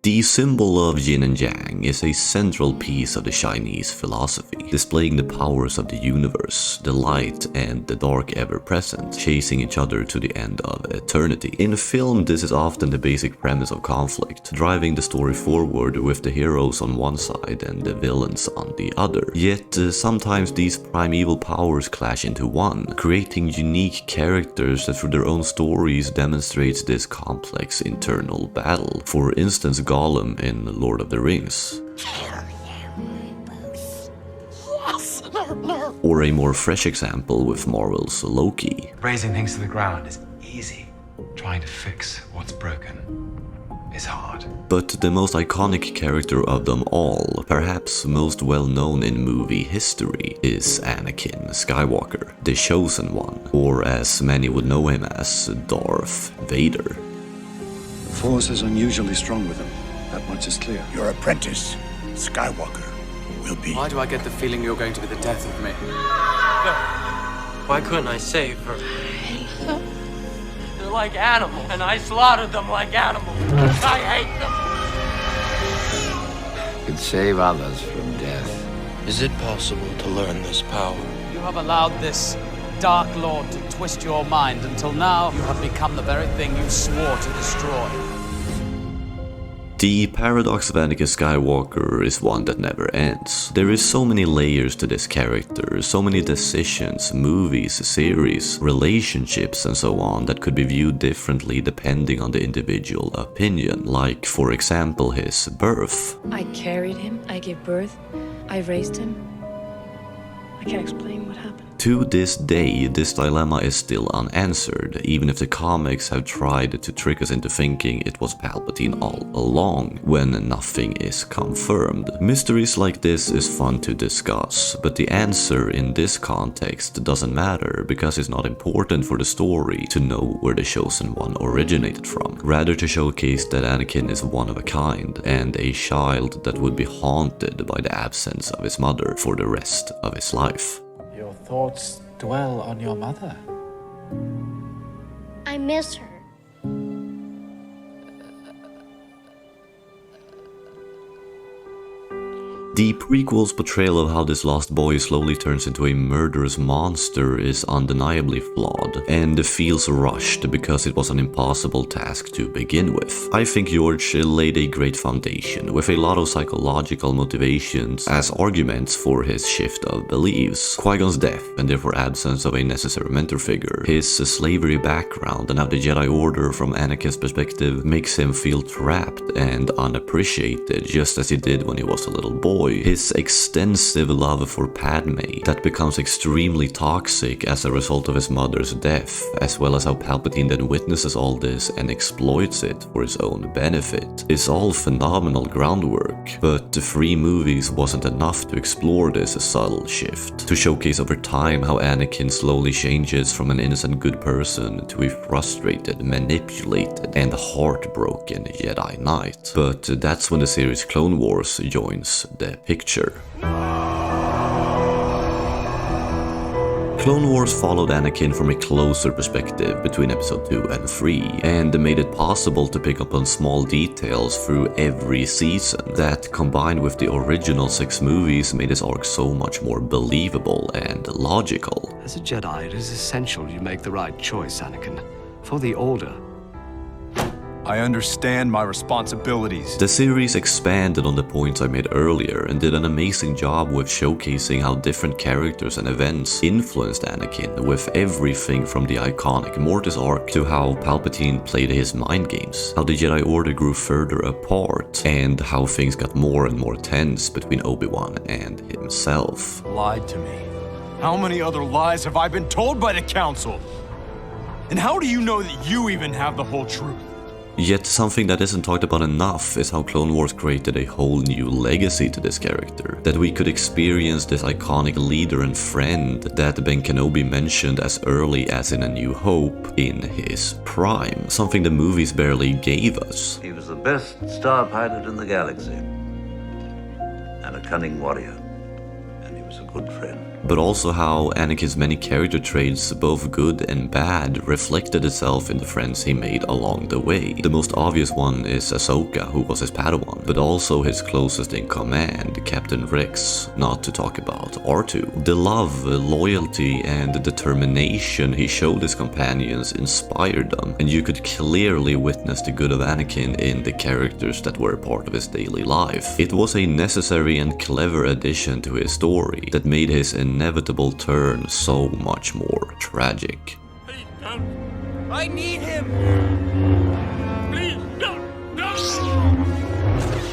The symbol of yin and yang is a central piece of the Chinese philosophy, displaying the powers of the universe, the light and the dark ever present, chasing each other to the end of eternity. In film, this is often the basic premise of conflict, driving the story forward with the heroes on one side and the villains on the other. Yet sometimes these primeval powers clash into one, creating unique characters that through their own stories demonstrates this complex internal battle. For instance, Gollum in Lord of the Rings. Or a more fresh example with Marvel's Loki. Raising things to the ground is easy. Trying to fix what's broken is hard. But the most iconic character of them all, perhaps most well known in movie history, is Anakin Skywalker, the Chosen One, or as many would know him as, Darth Vader. The Force is unusually strong with him. That much is clear. Your apprentice, Skywalker, will be... Why do I get the feeling you're going to be the death of me? Why couldn't I save her? They're like animals, and I slaughtered them like animals. I hate them. Could save others from death. Is it possible to learn this power? You have allowed this Dark Lord to twist your mind until now you have become the very thing you swore to destroy. The paradox of Anakin Skywalker is one that never ends. There is so many layers to this character, so many decisions, movies, series, relationships and so on that could be viewed differently depending on the individual opinion. Like, for example, his birth. I carried him, I gave birth, I raised him. I can't explain what happened. To this day, this dilemma is still unanswered, even if the comics have tried to trick us into thinking it was Palpatine all along, when nothing is confirmed. Mysteries like this is fun to discuss, but the answer in this context doesn't matter because it's not important for the story to know where the Chosen One originated from, rather to showcase that Anakin is one of a kind and a child that would be haunted by the absence of his mother for the rest of his life. Your thoughts dwell on your mother. I miss her. The prequel's portrayal of how this lost boy slowly turns into a murderous monster is undeniably flawed, and feels rushed because it was an impossible task to begin with. I think George laid a great foundation, with a lot of psychological motivations as arguments for his shift of beliefs. Qui-Gon's death, and therefore absence of a necessary mentor figure, his slavery background, and how the Jedi Order from Anakin's perspective makes him feel trapped and unappreciated, just as he did when he was a little boy. His extensive love for Padme that becomes extremely toxic as a result of his mother's death, as well as how Palpatine then witnesses all this and exploits it for his own benefit, is all phenomenal groundwork. But the 3 movies wasn't enough to explore this subtle shift, to showcase over time how Anakin slowly changes from an innocent good person to a frustrated, manipulated, and heartbroken Jedi Knight. But that's when the series Clone Wars joins the picture. Clone Wars followed Anakin from a closer perspective between episode 2 and 3, and made it possible to pick up on small details through every season that, combined with the original 6 movies, made his arc so much more believable and logical. As a Jedi, it is essential you make the right choice, Anakin, for the Order. I understand my responsibilities. The series expanded on the points I made earlier and did an amazing job with showcasing how different characters and events influenced Anakin, with everything from the iconic Mortis arc to how Palpatine played his mind games, how the Jedi Order grew further apart, and how things got more and more tense between Obi-Wan and himself. Lied to me. How many other lies have I been told by the Council? And how do you know that you even have the whole truth? Yet something that isn't talked about enough is how Clone Wars created a whole new legacy to this character. That we could experience this iconic leader and friend that Ben Kenobi mentioned as early as in A New Hope in his prime. Something the movies barely gave us. He was the best star pilot in the galaxy. And a cunning warrior. And he was was a good friend. But also how Anakin's many character traits, both good and bad, reflected itself in the friends he made along the way. The most obvious one is Ahsoka, who was his Padawan, but also his closest in command, Captain Rex, not to talk about R2. The love, loyalty, and determination he showed his companions inspired them, and you could clearly witness the good of Anakin in the characters that were a part of his daily life. It was a necessary and clever addition to his story that made his inevitable turn so much more tragic. Please don't. I need him. Please don't. No.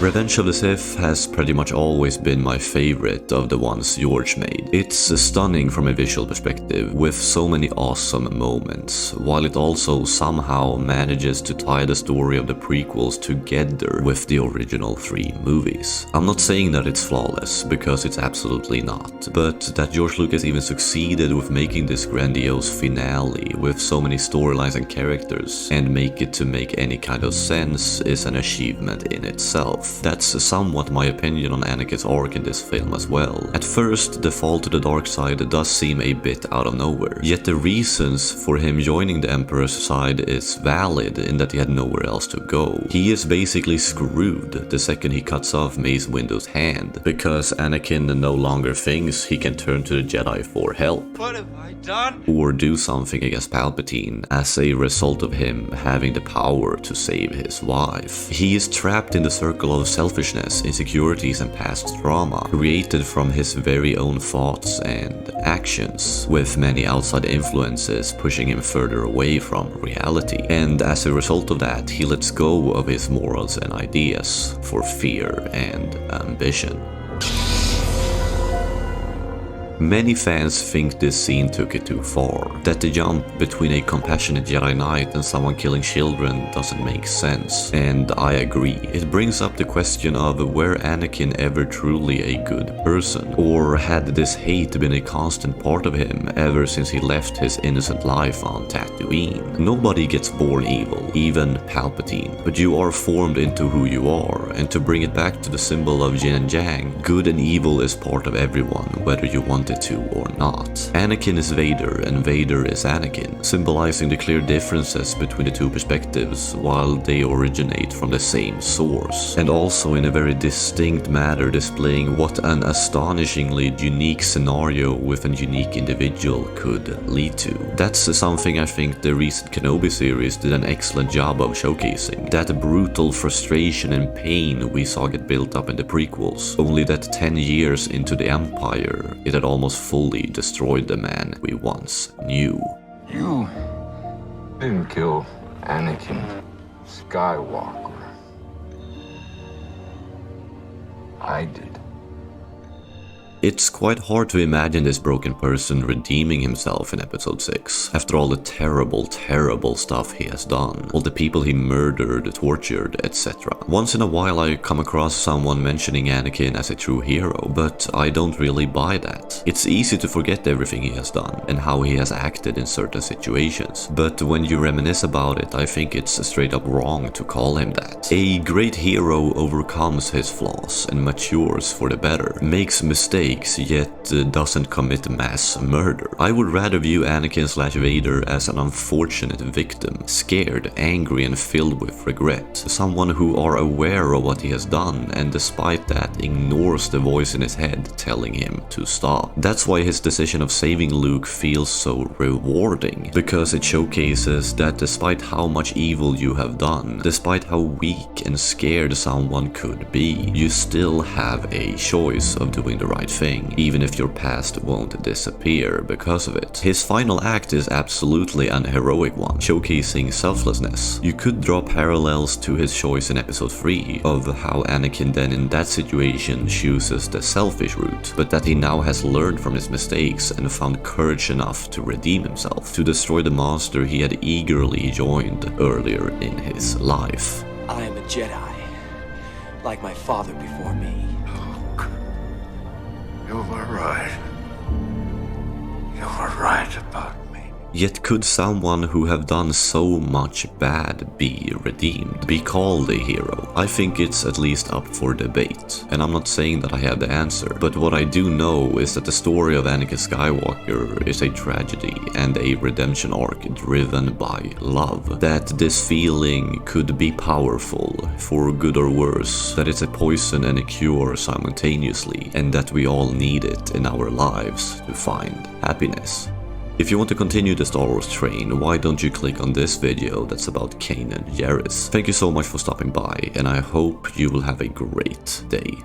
Revenge of the Sith has pretty much always been my favorite of the ones George made. It's stunning from a visual perspective, with so many awesome moments, while it also somehow manages to tie the story of the prequels together with the original 3 movies. I'm not saying that it's flawless, because it's absolutely not, but that George Lucas even succeeded with making this grandiose finale with so many storylines and characters, and make it to make any kind of sense, is an achievement in itself. That's somewhat my opinion on Anakin's arc in this film as well. At first, the fall to the dark side does seem a bit out of nowhere, yet the reasons for him joining the Emperor's side is valid in that he had nowhere else to go. He is basically screwed the second he cuts off Mace Windu's hand, because Anakin no longer thinks he can turn to the Jedi for help. What have I done? Or do something against Palpatine as a result of him having the power to save his wife. He is trapped in the circle of selfishness, insecurities, and past trauma created from his very own thoughts and actions, with many outside influences pushing him further away from reality. And as a result of that, he lets go of his morals and ideas for fear and ambition. Many fans think this scene took it too far, that the jump between a compassionate Jedi Knight and someone killing children doesn't make sense, and I agree. It brings up the question of were Anakin ever truly a good person, or had this hate been a constant part of him ever since he left his innocent life on Tatooine? Nobody gets born evil, even Palpatine, but you are formed into who you are, and to bring it back to the symbol of yin and yang, good and evil is part of everyone, whether you want it to or not. Anakin is Vader and Vader is Anakin, symbolizing the clear differences between the two perspectives while they originate from the same source, and also in a very distinct manner displaying what an astonishingly unique scenario with a unique individual could lead to. That's something I think the recent Kenobi series did an excellent job of showcasing, that brutal frustration and pain we saw get built up in the prequels, only that 10 years into the Empire it had almost fully destroyed the man we once knew. You didn't kill Anakin Skywalker. I did. It's quite hard to imagine this broken person redeeming himself in episode 6, after all the terrible, terrible stuff he has done, all the people he murdered, tortured, etc. Once in a while I come across someone mentioning Anakin as a true hero, but I don't really buy that. It's easy to forget everything he has done, and how he has acted in certain situations, but when you reminisce about it, I think it's straight up wrong to call him that. A great hero overcomes his flaws and matures for the better, makes mistakes, yet doesn't commit mass murder. I would rather view Anakin/Vader as an unfortunate victim, scared, angry, and filled with regret. Someone who are aware of what he has done and despite that ignores the voice in his head telling him to stop. That's why his decision of saving Luke feels so rewarding, because it showcases that despite how much evil you have done, despite how weak and scared someone could be, you still have a choice of doing the right thing, even if your past won't disappear because of it. His final act is absolutely an heroic one, showcasing selflessness. You could draw parallels to his choice in episode 3, of how Anakin then in that situation chooses the selfish route, but that he now has learned from his mistakes and found courage enough to redeem himself, to destroy the monster he had eagerly joined earlier in his life. I am a Jedi, like my father before me. You were right. You were right about me. Yet could someone who have done so much bad be redeemed, be called a hero? I think it's at least up for debate, and I'm not saying that I have the answer, but what I do know is that the story of Anakin Skywalker is a tragedy and a redemption arc driven by love. That this feeling could be powerful, for good or worse, that it's a poison and a cure simultaneously, and that we all need it in our lives to find happiness. If you want to continue the Star Wars train, why don't you click on this video that's about Kanan Jarrus. Thank you so much for stopping by, and I hope you will have a great day.